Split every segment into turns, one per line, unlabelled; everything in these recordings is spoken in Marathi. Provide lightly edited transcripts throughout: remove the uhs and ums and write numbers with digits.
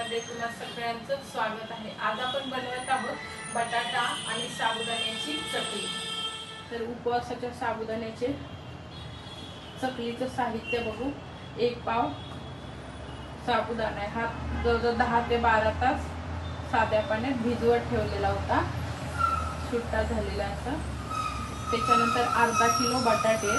मध्ये तुम्हा सगळ्यांचं स्वागत आहे। आज आपण बनवत आहोत बटाटा आणि साबुदाण्याची चकली। तर उपवासाच्या साबुदाण्याचे चकलीचं साहित्य बघू। 1 पाव साबुदाणा हा जवळजवळ 10 ते 12 तास साध्या पाण्यात भिजवत ठेवलेला होता, सुट्टा झालेला असा। त्याच्यानंतर अर्धा किलो बटाटे,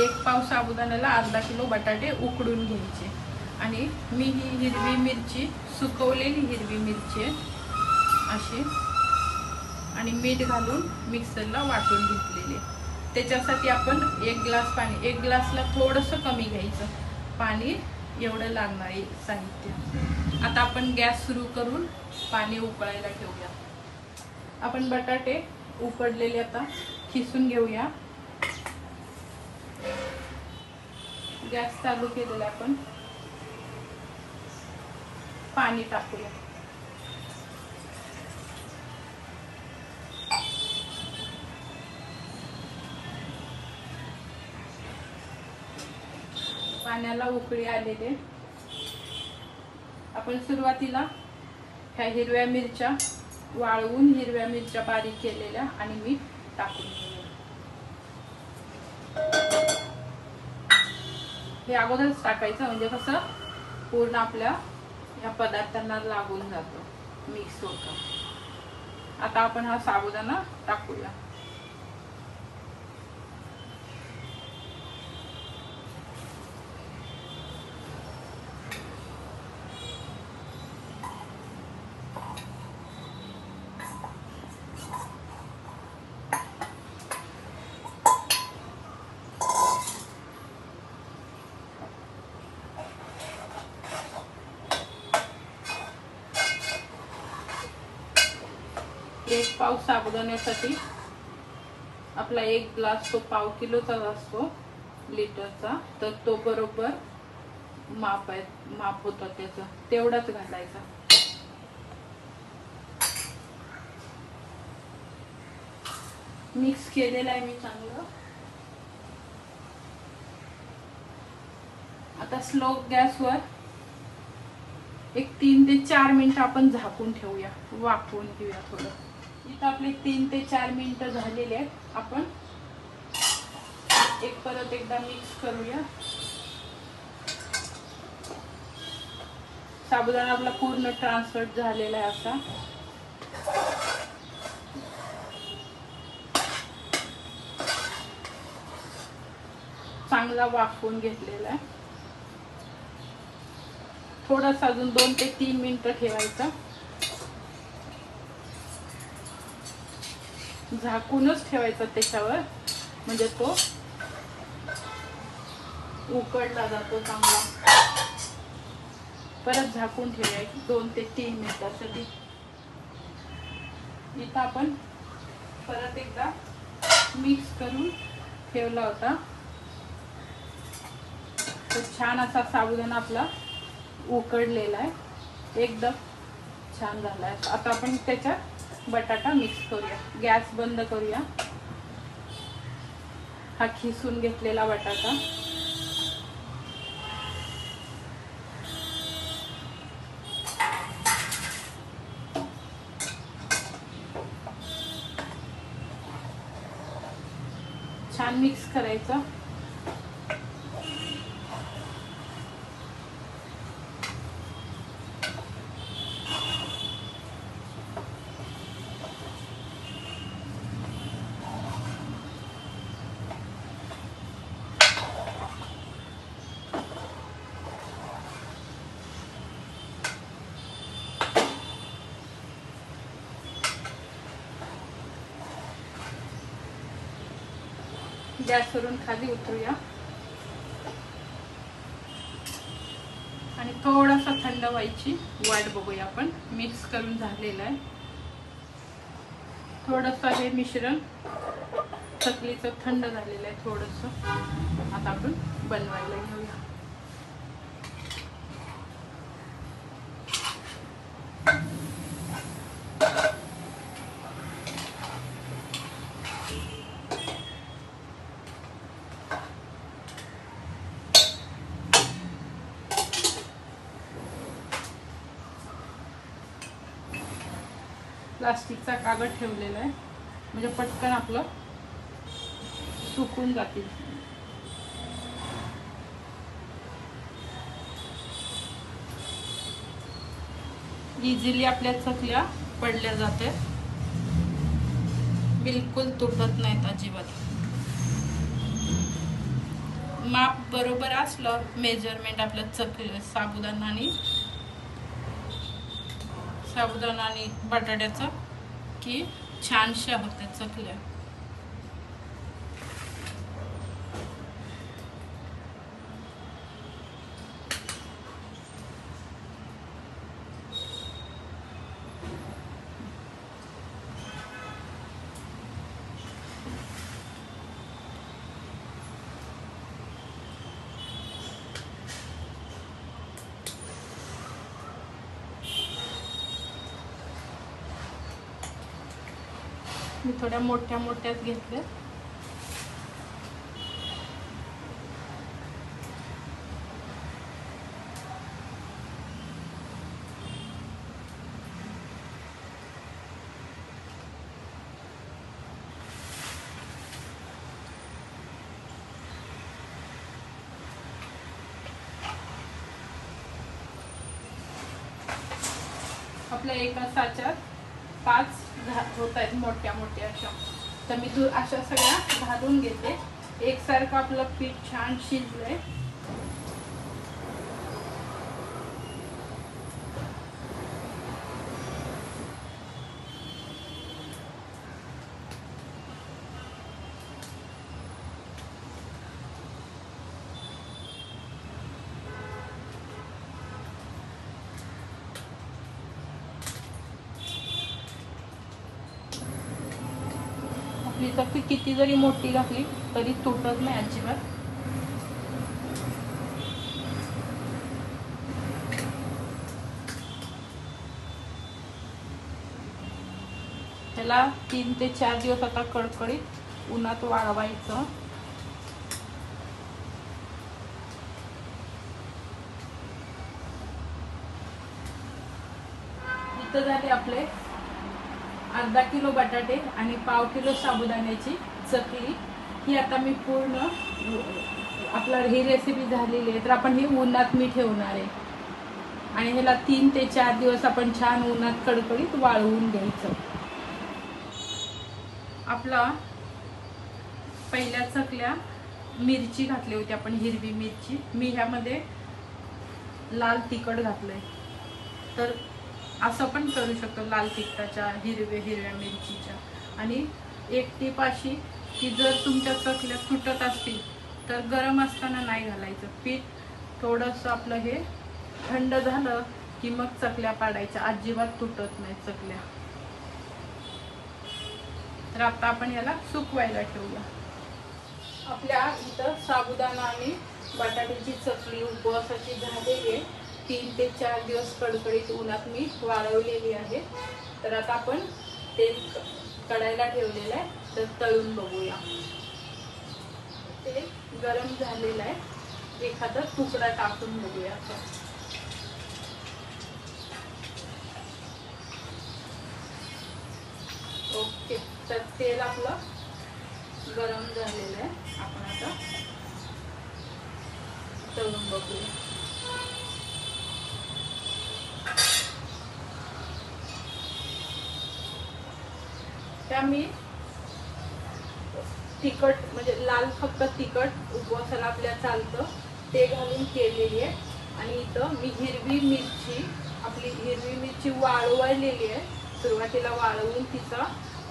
1 पाव साबुदाण्याला अर्धा किलो बटाटे उकडून घ्यायचे। आणि मी ही हिरवी मिरची, सुकवलेली हिरवी मिरची अशी आणि मीठ घालून मिक्सरला वाटून घेतलेले। त्याच्यासाठी आपण 1 ग्लास पाणी, 1 ग्लासला थोडंसं कमी घ्यायचं पाणी, एवढं लागणार आहे साहित्य। आता आपण गॅस सुरू करून पाणी उकळायला ठेवूया। आपण बटाटे उकडलेले आता खिसून घेऊया। गॅस चालू केलेला आपण पाणी टाकूया। पाण्याला उकळी आलेले। आपण सुरुवातीला ह्या हिरव्या मिरच्या वाळवून हिरव्या मिरच्या बारीक केलेल्या आणि मीठ टाकून घेऊया। हे अगोदरच टाकायचं म्हणजे कसं पूर्ण आपल्या या पदार्थांना लागून जातो, मिक्स होतं। आता आपण हा साबुदाणा टाकूया। एक पाव साबुदाण्यासाठी आपला 1 ग्लास तो पाव किलोचा असतो लिटरचा, तर तो बरोबर माप आहे, माप होतं त्याचं, तेवढाच घालायचा। मिक्स केलेला आहे मी चांगलं। आता स्लो गॅसवर 3 ते 4 मिनिट आपण झाकून ठेवूया, वाफवून घेऊया थोडं। इथं आपले 3 ते 4 मिनिट झालेले आहेत। आपण परत एकदा मिक्स करूया। साबुदाणा आपला पूर्ण ट्रान्सफर झालेला आहे असा। चांगला वाफवून घेतलेला आहे। थोडासा अजून 2 ते 3 मिनिट ठेवायचा, झाकूनच ठेवायचा त्याच्यावर, म्हणजे तो उकडला जातो चांगला। परत झाकून ठेवूया 2 ते 3 मिनिटासाठी। इथं आपण परत एकदा मिक्स करून ठेवला होता, तर छान असा साबुदाणा आपला उकडलेला आहे, एकदम छान झाला आहे। आता आपण त्याच्यात बटाटा मिक्स करूया। गॅस बंद करूया। हा खिसून घेतलेला बटाटा छान मिक्स करायचं। गॅसवरून खाली उतरूया आणि थोडासा थंड व्हायची वाट बघूया आपण। मिक्स करून झालेलं आहे। थोडंसं हे मिश्रण चकलीचं थंड झालेलं आहे थोडंसं। आता आपण बनवायला घेऊया। प्लास्टिकचा कागद ठेवलेला आहे, म्हणजे पटकन आपलं सुकून जातील. इझिली आपल्या चकल्या पडल्या जाते, बिलकुल तुटत नाहीत अजिबात. माप बरोबर असलं, मेजरमेंट आपलं चकल्या साबुदाणा आणि बटाट्याचं, की छानशा होते चकल्या. मी थोड्या मोठ्या मोठ्याच घेतल्या. आपल्या एका साच्यात 5 होत आहेत मोठ्या मोठ्या अशा. तर मी अशा सगळ्या घालून घेते. एकसारखं आपलं पीठ छान शिजलंय. आपली चकली किती जरी मोठी घातली तरी तुटत नाही अजिबात. त्याला 3 ते 4 दिवस आता कडकडीत उन्हात वाळवायचं. इथं झाले आपले अर्धा किलो बटाटे आणि पाव किलो साबुदाण्याची चकली. ही आता मी पूर्ण आपला ही रेसिपी झालेली आहे. तर आपण ही उन्हात मी ठेवणार आहे आणि ह्याला 3 ते 4 दिवस आपण छान उन्हात कडकडीत वाळवून घ्यायचं. आपला पहिल्या चकल्या मिरची घातली होती आपण, हिरवी मिरची. मी ह्यामध्ये लाल तिखट घातलंय. तर असं पण करू शकतो, लाल तिखटाच्या हिरव्या मिरचीच्या. आणि एक टीप अशी की जर तुमच्या चकल्या तुटत असतील तर गरम असताना नाही घालायचं पीठ. थोडंसं आपलं हे थंड झालं की मग चकल्या पाडायच्या, अजिबात तुटत नाही चकल्या. तर आता आपण याला सुकवायला ठेवूया. आपल्या इथं साबुदाणा आणि बटाट्याची चकली उपवासाची झालेली आहे. 3 ते 4 दिवस कडकडीत उन्हात मी वाळवलेली आहे. तर आता आपण तेल कढायला ठेवलेलं आहे, तर तळून बघूया. तेल गरम झालेलं आहे, एखादा तुकडा टाकून बघूया आपण. ओके, तर तेल आपलं गरम झालेलं आहे. आपण आता तळून बघूया. त्या मी तिखट म्हणजे लाल फक्त तिखट उपवासाला आपल्या चालतं ते घालून केलेली आहे. आणि इथं मी हिरवी मिरची वाळवलेली आहे. सुरुवातीला वाळवून तिचा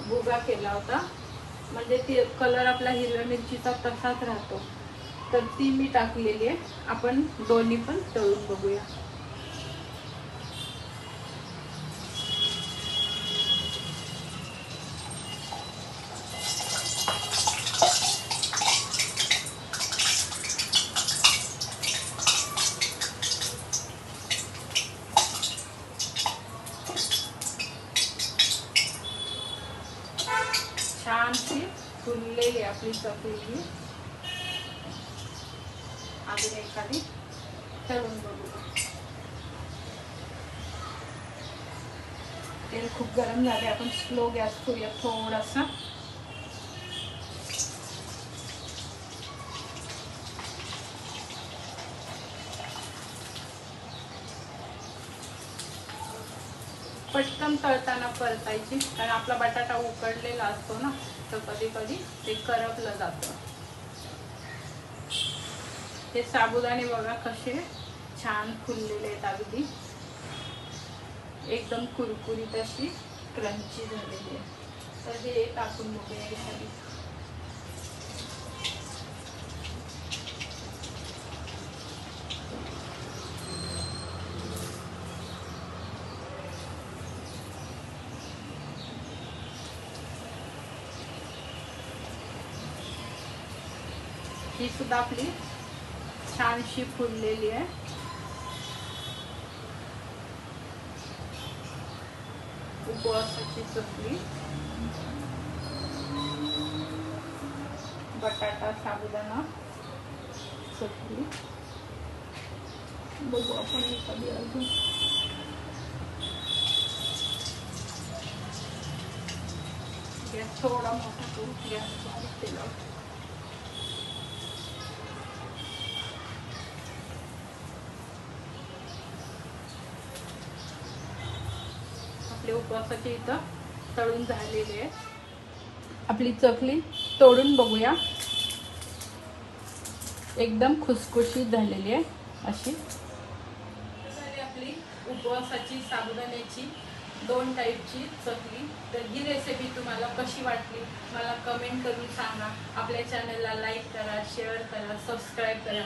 भुगा केला होता, म्हणजे ते कलर आपला हिरव्या मिरचीचा तसाच राहतो. तर ती मी टाकलेली आहे. आपण दोन्ही पण तळून बघूया. छानशी फुललेली आपली चकली. अजून एखादी तळून बघू. तेल खूप गरम झाले, आपण स्लो गॅस ठेवूया थोडासा. पटकन तळताना परतायची, कारण आपला बटाटा उकडलेला असतो ना, तर कधी कधी ते करपलं जातं. हे साबुदाणे बघा कसे छान फुललेले आहेत, अगदी एकदम कुरकुरीत अशी क्रंची झालेली आहे. तर हे टाकून बघूया याच्यामध्ये. ही सुद्धा आपली छानशी फुललेली आहे. उपवासाची चकली, बटाटा साबुदाणा चकली. बघू आपण एखादी अजून. गॅस थोडा मोठा करू, गॅस बारीक केला. आपले उपवासाचे इथं तळून झालेले आहे. आपली चकली तोडून बघूया. एकदम खुसखुशीत झालेली आहे अशी. आपली उपवासाची साबुदाण्याची 2 टाईपची चकली. तर ही रेसिपी तुम्हाला कशी वाटली मला कमेंट करून सांगा. आपल्या चॅनलला लाईक करा, शेअर करा, सबस्क्राईब करा.